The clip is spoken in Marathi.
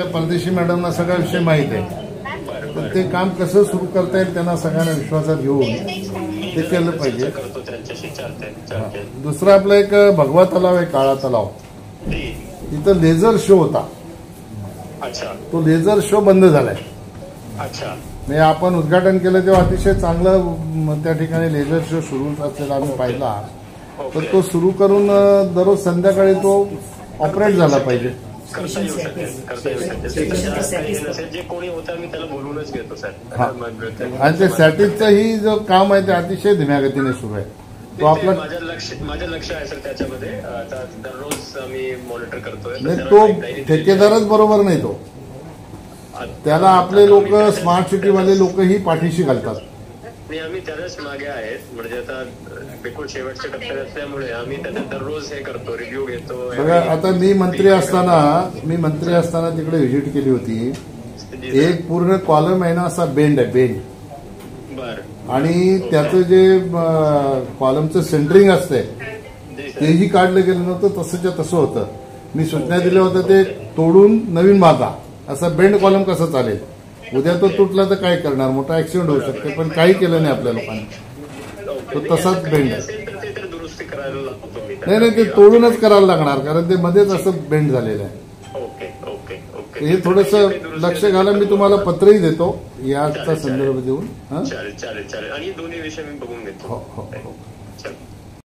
परदेशी मॅडमना सगळा विषय माहित आहे, तर ते काम कसं सुरू करता येईल त्यांना सगळ्यांना विश्वासात घेऊन ते केलं पाहिजे. दुसरं आपलं एक भगवा तलाव आहे, काळा तलाव, तिथं लेझर शो होता. तो लेझर शो बंद झालाय. म्हणजे आपण उद्घाटन केलं तेव्हा अतिशय चांगलं त्या ठिकाणी लेझर शो सुरू असलेला आम्ही पाहिला. तर तो सुरू करून दररोज संध्याकाळी तो ऑपरेट झाला पाहिजे. आणि ते सॅटिसचं ही जो काम आहे ते अतिशय धीम्या गतीने सुरू आहे. तो आपला माझं लक्ष आहे सर त्याच्यामध्ये. दररोज आम्ही मॉनिटर करतोय. नाही, तो ठेकेदारच बरोबर नाही. तो त्याला आपले लोक स्मार्ट सिटीवाले लोकही पाठीशी घालतात. आम्ही त्यालाच मागे आहेत. म्हणजे आता बिलकुल शेवटच्या टप्प्यात असल्यामुळे आम्ही त्याच्यात दररोज हे करतो, रिव्ह्यू घेतो. बघा, आता मी मंत्री असताना तिकडे व्हिजिट केली होती. एक पूर्ण कॉलम आहे ना, असा बेंड आहे, बेंड. आणि त्याचं जे कॉलमचं सेंटरिंग असतंय तेही काढलं गेलं नव्हतं. तसंच्या तसं होतं. मी सूचना दिल्या होत्या ते तोडून नवीन बांधा. असा बेंड कॉलम कसा चालेल? उद्या तो तुटला तर काय करणार? मोठा ऍक्सिडेंट होऊ शकते. पण काही केलं नाही आपल्या लोकांनी. तो तसाच बेंड आहे. नाही, ते तोडूनच करायला लागणार, कारण ते मध्येच असं बेंड झालेलं आहे. हे थोडस लक्ष घाला. मी तुम्हाला पत्रही देतो याचा संदर्भ देऊन. चालेल. आणि दोन्ही विषय मी बघून घेतो. हो.